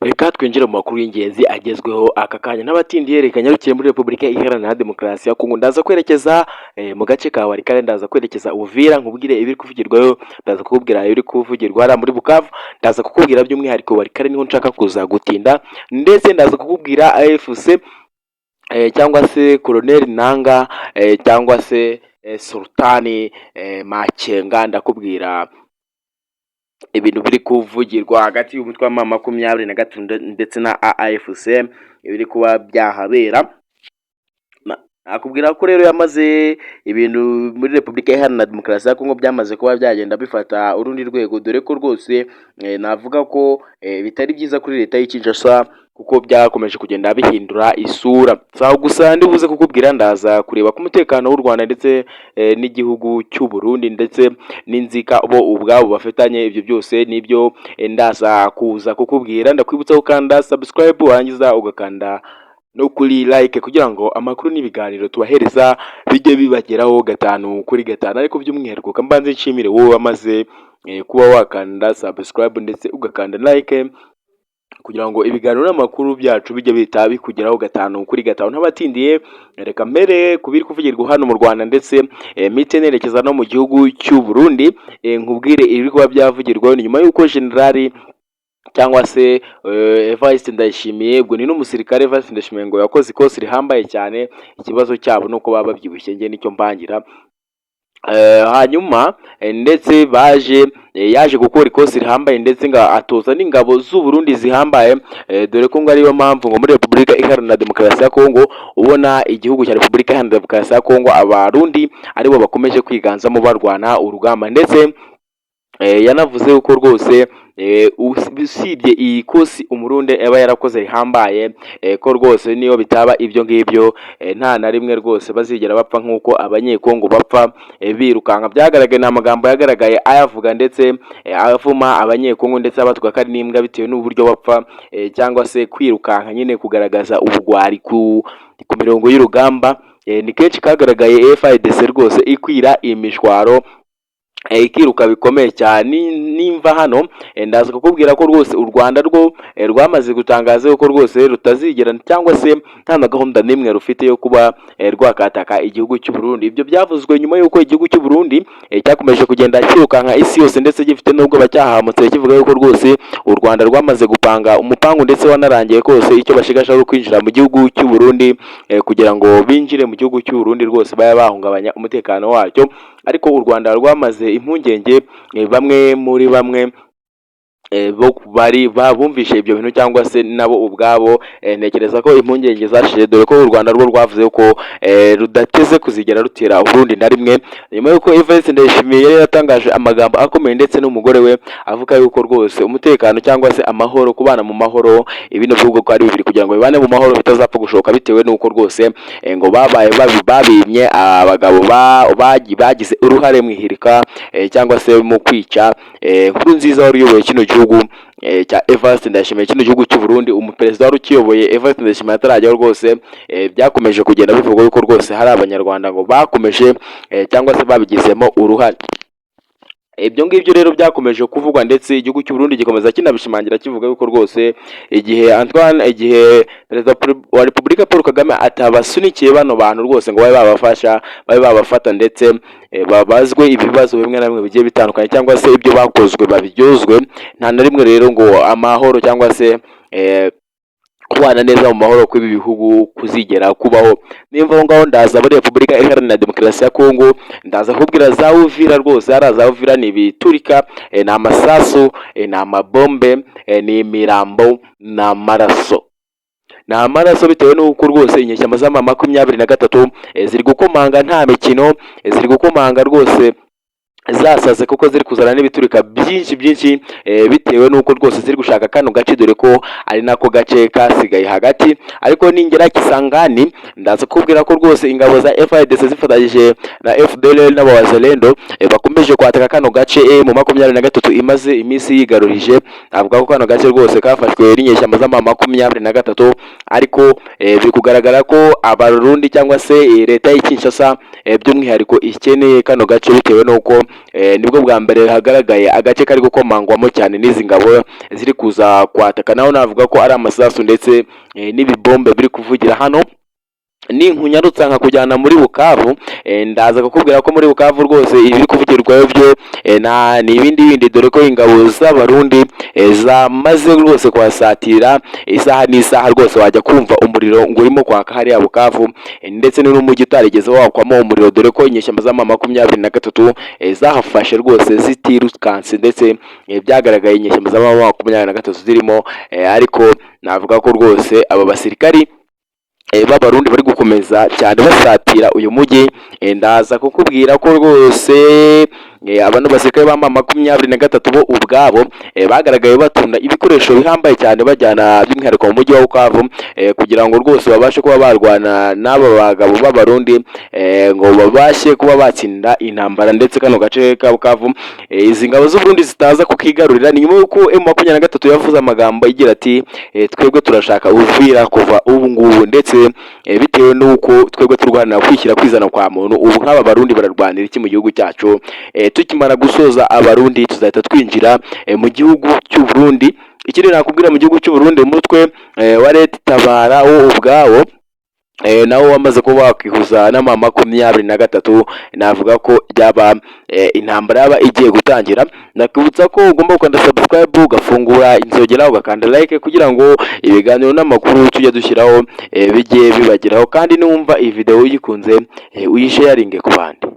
Reka twinjire mu makuru y'ingenzi agezweho aka kanya n'abatindi yerekanye rukiye muri Repubulika Iharanira Demokarasi ya Kongo. Ndaza kwerekeza mu gace ka Walikale, ndaza kwerekeza Uvira nkubwire ibiri kuvugirwayo, ndaza kukubwira ibiri kuvugirwa hariya muri Bukavu, ndaza kukubwira by'umwihariko Walikale niho nshaka kuza gutinda, ndetse ndaza kukubwira AFC cyangwa se Colonel Nanga cyangwa se Sultani Makenga. Ndakubwira ibintu biri kuvugirwa hagati y'umutwe wa M23 ndetse na AFC ibiri kuba byahabera. Nakubwira ko rero yamaze ibintu muri Repubulika Iharanira Demokarasi ya Kongo byamaze kuba byagenda bifata urundi rwego, dore ko rwose navuga ko bitari byiza kuri leta y'Kinshasa kuko byakomeje kugenda bihindura isura. Saho gusa ndibuze kukubwira, ndaza kureba ku mutekano w'u Rwanda ndetse n'igihugu cy'u Burundi ndetse n'inzika bo ubwabo bafitanye. Ibyo byose nibyo ndaza kuza kukubwira. Ndakwibutsa gukanda subscribe warangiza ugakanda no kuri like kugira ngo amakuru n'ibiganiro tubahereza bijye bibageraho gatanu kuri gatanu. Ariko by'umwihariko kambanze nshimire wowe wamaze kuba wakanda subscribe ndetse ugakanda like kugira ngo ibiganiro n'amakuru byacu bijye bita bikugeraho gatanu kuri gatanu. N'abatindiye reka mbere kubiri kuvugirwa hano mu Rwanda ndetse mite nerekeza no mu gihugu cy'u Burundi, nkubwire ibiri kuba byavugirwaho. Ni nyuma y'uko generali cyangwa se Evariste Ndayishimiye, ubwo ni n'umusirikare Evariste Ndayishimiye, ngo yakoze ikosi rihambaye cyane. Ikibazo cyabo nuko baba babyibushye, nge nicyo mbangira. Hanyuma ndetse yaje gukora ikosi rihambaye ndetse nga atoza n'ingabo z'u Burundi zihambaye, dore ko ngo ariyo mpamvu ngo muri Repubulika Iharanira Demokarasi ya Kongo ubona igihugu cya Repubulika Iharanira Demokarasi ya Kongo abarundi aribo bakomeje kwiganzamo barwana urugamba. Ndetse yanavuze ko rwose usibye iyi kosi umurundi aba yarakoze rihambaye, ko rwose niyo bitaba ibyo ngibyo nta na rimwe rwose bazigera bapfa nk'uko abanyekongo bapfa birukanka. Byagaragaye n'amagambo yagaragaye ayavuga ndetse avuma abanyekongo ndetse abatuka ko ari n'imbwa bitewe n'uburyo bapfa, cyangwa se kwirukanka nyine kugaragaza ubugwari ku mirongo y'urugamba. Ni kenshi kagaragaye FARDC rwose ikwira imishwaro ikiruka bikomeye cyane. Nimva hano ndaza kukubwira ko rwose u Rwanda rwo rwamaze gutangaza ko rwose rutazigera cyangwa se nta na gahunda n'imwe rufite yo kuba rwakataka igihugu cy'u Burundi. Ibyo byavuzwe nyuma y'uko igihugu cy'u Burundi cyakomeje kugenda kirukanka isi yose ndetse gifite n'ubwo bacyahamutse kivuga yuko rwose u Rwanda rwamaze gupanga umupangu ndetse wanarangiye kose icyo bashigasha ari kwinjira mu gihugu cy'u Burundi, kugira ngo binjire mu gihugu cy'u Burundi rwose baya bahungabanya umutekano wacyo. Ariko u Rwanda rwamaze impungenge, bamwe muri bamwe bari babumvishe ibyo bintu cyangwa se nabo ubwabo ntekereza ko impungenge zashije, dore ko u Rwanda rwo rwavuze ko rudateze kuzigera rutera Burundi na rimwe. Nyuma y'uko Evariste Ndayishimiye yari yatangaje amagambo akomeye ndetse n'umugore we avuga yuko rwose umutekano cyangwa se amahoro, kubana mu mahoro, ibintu by'ubwo ko ari bibiri kugira ngo bibane mu mahoro bitazapfa gushoka, bitewe n'uko rwose ngo babaye babimye abagabo bagize uruhare mu ihirika cyangwa se mu kwica Nkurunziza wari uyoboye kino gihugu cya Evariste Ndayishimiye, kino gihugu cy'u Burundi. Umuperezida wari ukiyoboye Evariste Ndayishimiye atarajyaho rwose byakomeje kugenda bivugwa yuko rwose hari abanyarwanda ngo bakomeje cyangwa se babigizemo uruhare. Ibyo ngibyo rero byakomeje kuvugwa ndetse igihugu cy'u Burundi gikomeza kinabishimangira kivuga yuko rwose igihe Perezida wa Repubulika Paul Kagame atabasunikiye bano bantu rwose ngo babe babafata ndetse babazwe ibibazo bimwe na bimwe bigiye bitandukanye cyangwa se ibyo bakozwe babiryozwe, nta na rimwe rero ngo amahoro cyangwa se kubana neza mu mahoro kw'ibi bihugu kuzigera kubaho. Nimva aho ngaho ndaza muri Repubulika Iharanira Demokarasi ya Kongo, ndaza kubwira za Uvira rwose. Hari za Uvira ni biturika, ni amasasu, ni amabombe, ni imirambo, ni amaraso bitewe n'uko rwose inyeshyamba za M23 ziri gukomanga nta mikino, ziri gukomanga rwose zasaze kuko ziri kuzana n'ibiturika byinshi bitewe n'uko rwose ziri gushaka kano gace, dore ko ari nako gace kasigaye hagati. Ariko ningera Kisangani ndaza kubwira ko rwose ingabo za FARDC zifatanyije na FDLR n'abawazalendo bakomeje kwataka kano gace mu M23 imaze iminsi yigarurije. Avuga ko kano gace rwose kafashwe n'inyeshyamba za M23, ariko biri kugaragara ko abarundi cyangwa se leta y'Kinshasa by'umwihariko ikeneye kano gace bitewe n'uko nibwo bwa mbere hagaragaye agace kari gukomangwamo cyane n'izi ngabo ziri kuza kwataka, naho navuga ko ari amasasu ndetse n'ibibombe biri kuvugira hano. Ni nkunyarutsa nka kujyana muri Bukavu, ndaza kukubwira ko muri Bukavu rwose ibiri kuvugirwayo byo ni ibindi dore ko ingabo z'abarundi zamaze rwose kwasatira isaha n'isaha, rwose wajya kumva umuriro ngo urimo kwaka hariya Bukavu, ndetse n'umujyi utarigeze wakwamo umuriro, dore ko inyeshyamba za M23 zahafashe rwose zitirukanse, ndetse byagaragaye inyeshyamba za M23 zirimo, ariko navuga ko rwose aba basirikari b'abarundi bari gukomeza cyane basatira uyu mujyi. Ndaza kukubwira ko rwose abantu basirikare ba M23 bo ubwabo bagaragaye batunda ibikoresho bihambaye cyane bajyana by'umwihariko mu mujyi wa Bukavu, kugira ngo rwose babashe kuba barwana n'aba bagabo b'abarundi, ngo babashe kuba batsinda intambara, ndetse kano gace ka Bukavu izi ngabo z'Uburundi zitaza kukigarurira. Ni nyuma y'uko M23 yavuze amagambo igira ati twebwe turashaka Uvira kuva ubu ngubu, ndetse bitewe n'uko twebwe turwanira kwishyira kwizana kwa muntu, ubu nk'aba barundi bararwanira iki mu gihugu cyacu, tukimara gusoza abarundi tuzahita twinjira mu gihugu cy'u Burundi. Ikindi nakubwira mu gihugu cy'u Burundi, umutwe wa Leta Tabara wo ubwawo nawo wamaze kuba wakwihuza na M23, navuga ko byaba intambara yaba igiye gutangira. Nakubutsa ko ugomba gukanda subscribe, ugafungura inzogera, ugakanda like kugira ngo ibiganiro n'amakuru tujya dushyiraho bijye bibageraho, kandi niwumva iyi video uyikunze uyisharinge ku bandi.